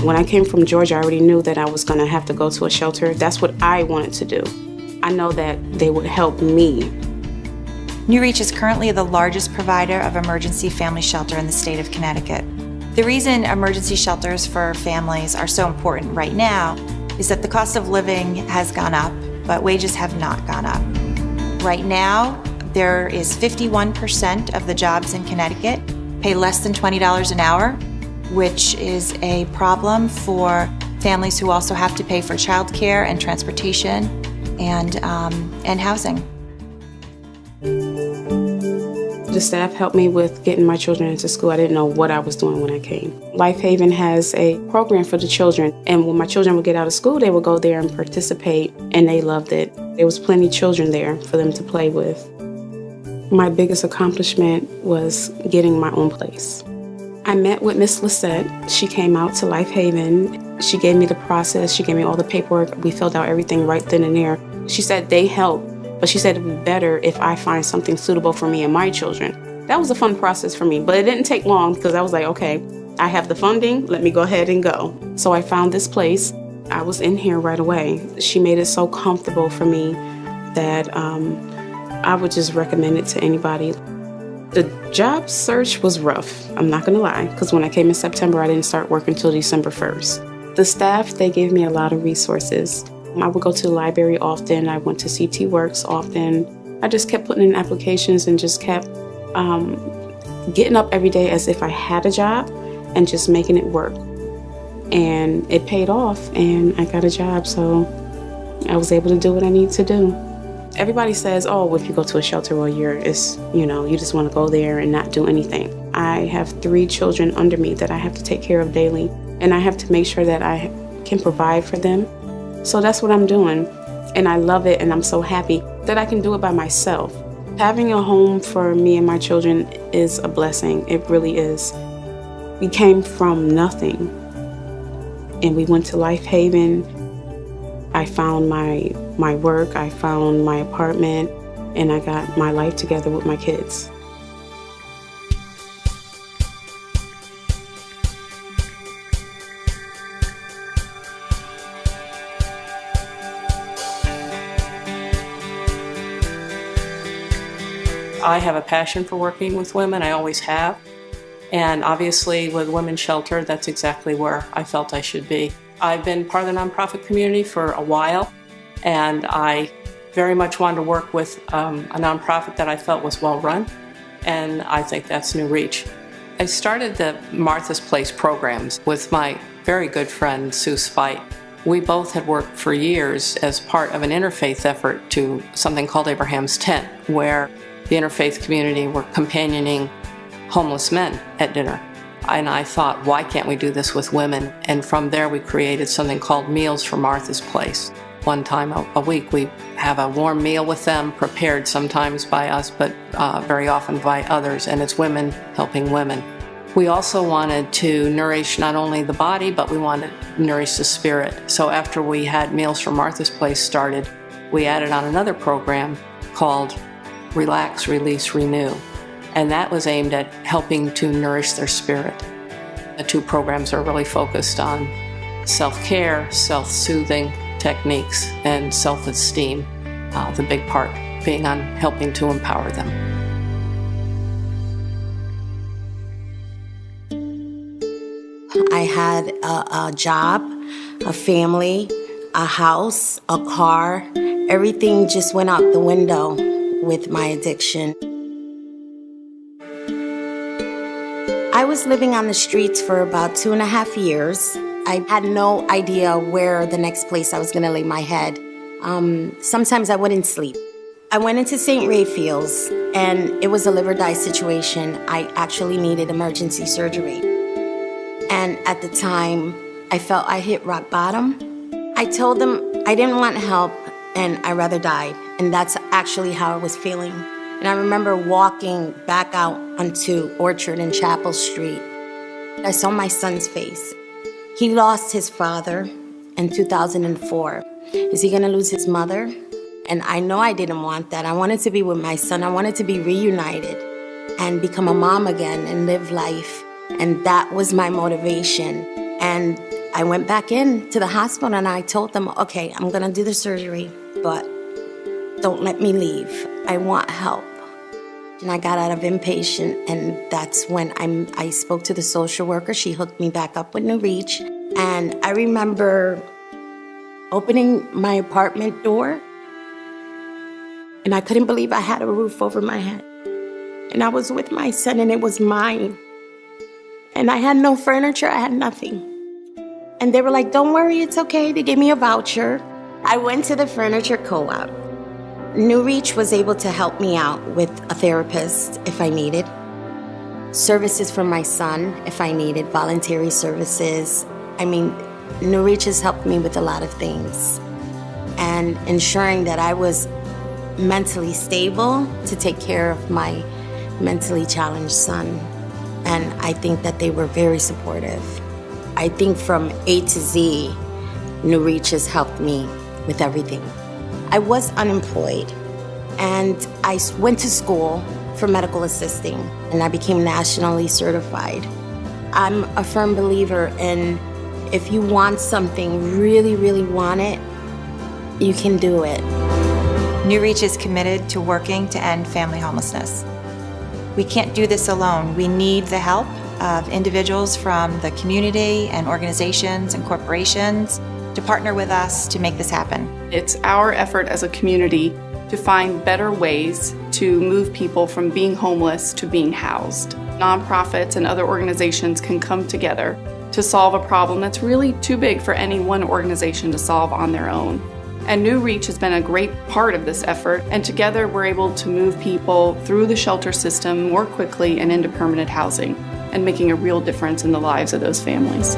When I came from Georgia, I already knew that I was going to have to go to a shelter. That's what I wanted to do. I know that they would help me. New Reach is currently the largest provider of emergency family shelter in the state of Connecticut. The reason emergency shelters for families are so important right now is that the cost of living has gone up, but wages have not gone up. Right now, there is 51% of the jobs in Connecticut pay less than $20 an hour, which is a problem for families who also have to pay for childcare and transportation and housing. The staff helped me with getting my children into school. I didn't know what I was doing when I came. Life Haven has a program for the children, and when my children would get out of school, they would go there and participate, and they loved it. There was plenty of children there for them to play with. My biggest accomplishment was getting my own place. I met with Miss Lisette. She came out to Life Haven. She gave me the process. She gave me all the paperwork. We filled out everything right then and there. She said they help. But she said it would be better if I find something suitable for me and my children. That was a fun process for me, but it didn't take long because I was like, okay, I have the funding, let me go ahead and go. So I found this place. I was in here right away. She made it so comfortable for me that I would just recommend it to anybody. The job search was rough, I'm not gonna lie, because when I came in September, I didn't start work until December 1st. The staff, they gave me a lot of resources. I would go to the library often. I went to CT Works often. I just kept putting in applications and just kept getting up every day as if I had a job and just making it work. And it paid off, and I got a job, so I was able to do what I need to do. Everybody says, oh, if you go to a shelter, well, you just want to go there and not do anything. I have 3 children under me that I have to take care of daily, and I have to make sure that I can provide for them. So that's what I'm doing, and I love it, and I'm so happy that I can do it by myself. Having a home for me and my children is a blessing. It really is. We came from nothing, and we went to Life Haven. I found my work, I found my apartment, and I got my life together with my kids. I have a passion for working with women, I always have. And obviously with Women's Shelter, that's exactly where I felt I should be. I've been part of the nonprofit community for a while, and I very much wanted to work with a nonprofit that I felt was well run, and I think that's New Reach. I started the Martha's Place programs with my very good friend, Sue Spite. We both had worked for years as part of an interfaith effort to something called Abraham's Tent, where the interfaith community were companioning homeless men at dinner. And I thought, why can't we do this with women? And from there we created something called Meals for Martha's Place. One time a week we have a warm meal with them, prepared sometimes by us, but very often by others, and it's women helping women. We also wanted to nourish not only the body, but we wanted to nourish the spirit. So after we had Meals for Martha's Place started, we added on another program called Relax, Release, Renew. And that was aimed at helping to nourish their spirit. The 2 programs are really focused on self-care, self-soothing techniques, and self-esteem, the big part being on helping to empower them. I had a job, a family, a house, a car. Everything just went out the window with my addiction. I was living on the streets for about 2.5 years. I had no idea where the next place I was going to lay my head. Sometimes I wouldn't sleep. I went into St. Raphael's, and it was a liver-die situation. I actually needed emergency surgery. And at the time, I felt I hit rock bottom. I told them I didn't want help, and I rather died. And that's actually how I was feeling. And I remember walking back out onto Orchard and Chapel Street. I saw my son's face. He lost his father in 2004. Is he gonna lose his mother? And I know I didn't want that. I wanted to be with my son. I wanted to be reunited and become a mom again and live life. And that was my motivation. And I went back in to the hospital and I told them, okay, I'm gonna do the surgery, but don't let me leave. I want help. And I got out of inpatient, and that's when I spoke to the social worker. She hooked me back up with New Reach. And I remember opening my apartment door, and I couldn't believe I had a roof over my head. And I was with my son, and it was mine. And I had no furniture, I had nothing. And they were like, don't worry, it's okay. They gave me a voucher. I went to the furniture co-op. New Reach was able to help me out with a therapist if I needed, services for my son if I needed, voluntary services. I mean, New Reach has helped me with a lot of things, and ensuring that I was mentally stable to take care of my mentally challenged son. And I think that they were very supportive. I think from A to Z, New Reach has helped me with everything. I was unemployed, and I went to school for medical assisting, and I became nationally certified. I'm a firm believer in if you want something, really, really want it, you can do it. New Reach is committed to working to end family homelessness. We can't do this alone. We need the help of individuals from the community and organizations and corporations to partner with us to make this happen. It's our effort as a community to find better ways to move people from being homeless to being housed. Nonprofits and other organizations can come together to solve a problem that's really too big for any one organization to solve on their own. And New Reach has been a great part of this effort, and together we're able to move people through the shelter system more quickly and into permanent housing, and making a real difference in the lives of those families.